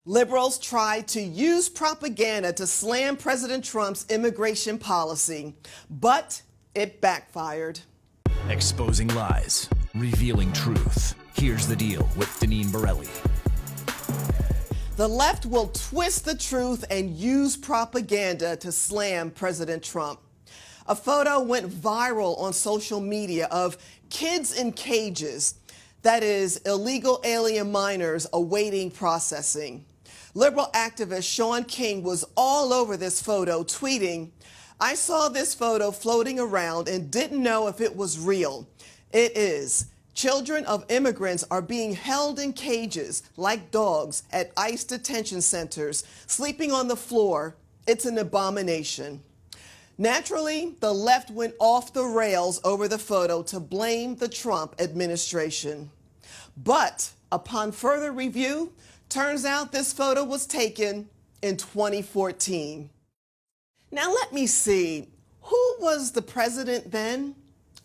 Liberals tried to use propaganda to slam President Trump's immigration policy, but it backfired. Exposing lies, revealing truth. Here's the deal with Deneen Borelli. The left will twist the truth and use propaganda to slam President Trump. A photo went viral on social media of kids in cages, that is, illegal alien minors awaiting processing. Liberal activist Sean King was all over this photo, tweeting, "I saw this photo floating around and didn't know if it was real. It is. Children of immigrants are being held in cages like dogs at ICE detention centers, sleeping on the floor. It's an abomination." Naturally, the left went off the rails over the photo to blame the Trump administration. But upon further review, turns out this photo was taken in 2014. Now let me see, who was the president then?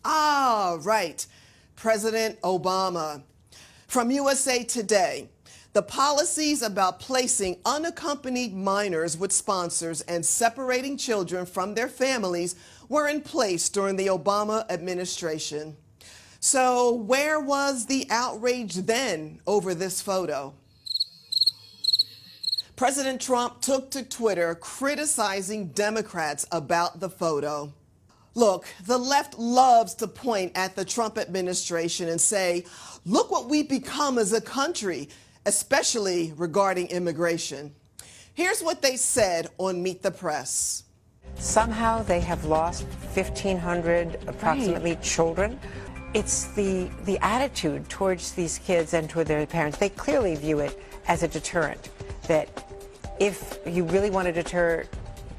Ah, right, President Obama. From USA Today, the policies about placing unaccompanied minors with sponsors and separating children from their families were in place during the Obama administration. So where was the outrage then over this photo? President Trump took to Twitter criticizing Democrats about the photo. Look, the left loves to point at the Trump administration and say, look what we've become as a country, especially regarding immigration. Here's what they said on Meet the Press. Somehow they have lost 1,500 approximately children. It's the attitude towards these kids and toward their parents. They clearly view it as a deterrent, that if you really want to deter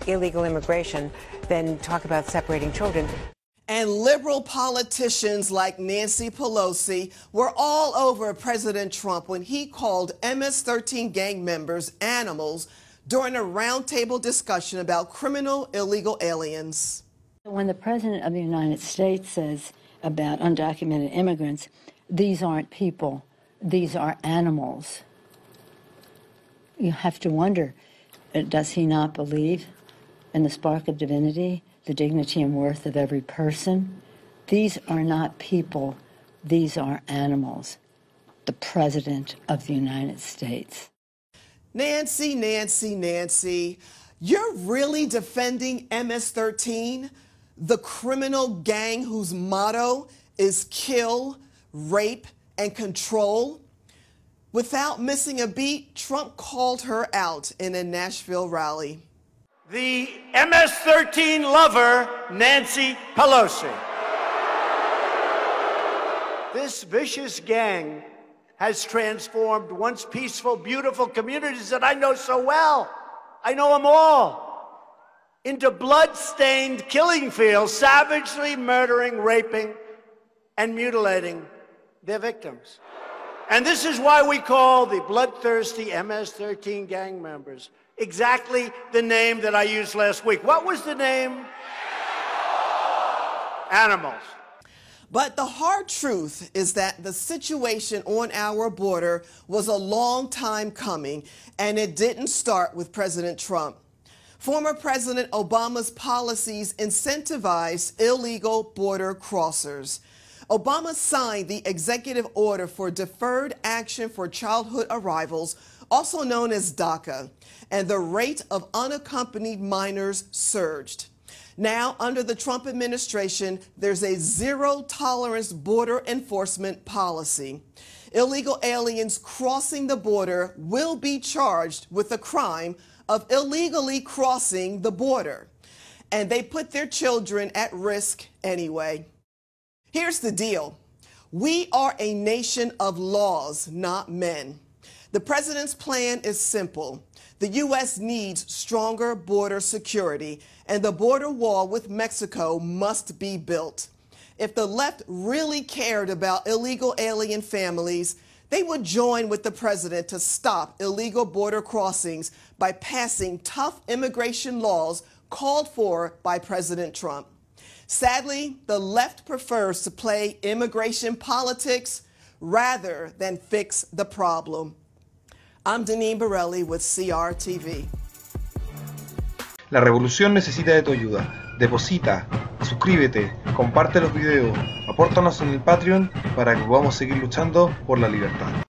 illegal immigration, then talk about separating children. And liberal politicians like Nancy Pelosi were all over President Trump when he called MS-13 gang members animals during a roundtable discussion about criminal illegal aliens. When the President of the United States says about undocumented immigrants, these aren't people, these are animals, you have to wonder, does he not believe in the spark of divinity, the dignity and worth of every person? These are not people, these are animals. The President of the United States. Nancy, Nancy, Nancy, you're really defending MS-13, the criminal gang whose motto is kill, rape, and control? Without missing a beat, Trump called her out in a Nashville rally. The MS-13 lover, Nancy Pelosi. This vicious gang has transformed once peaceful, beautiful communities that I know so well, I know them all, into blood-stained killing fields, savagely murdering, raping, and mutilating their victims. And this is why we call the bloodthirsty MS-13 gang members exactly the name that I used last week. What was the name? Animals. But the hard truth is that the situation on our border was a long time coming, and it didn't start with President Trump. Former President Obama's policies incentivized illegal border crossers. Obama signed the executive order for Deferred Action for Childhood Arrivals, also known as DACA, and the rate of unaccompanied minors surged. Now, under the Trump administration, there's a zero-tolerance border enforcement policy. Illegal aliens crossing the border will be charged with the crime of illegally crossing the border, and they put their children at risk anyway. Here's the deal. We are a nation of laws, not men. The president's plan is simple. The U.S. needs stronger border security, and the border wall with Mexico must be built. If the left really cared about illegal alien families, they would join with the president to stop illegal border crossings by passing tough immigration laws called for by President Trump. Sadly, the left prefers to play immigration politics rather than fix the problem. I'm Deneen Borelli with CRTV. La revolución necesita de tu ayuda. Deposita, suscríbete, comparte los videos, apórtanos en el Patreon para que podamos seguir luchando por la libertad.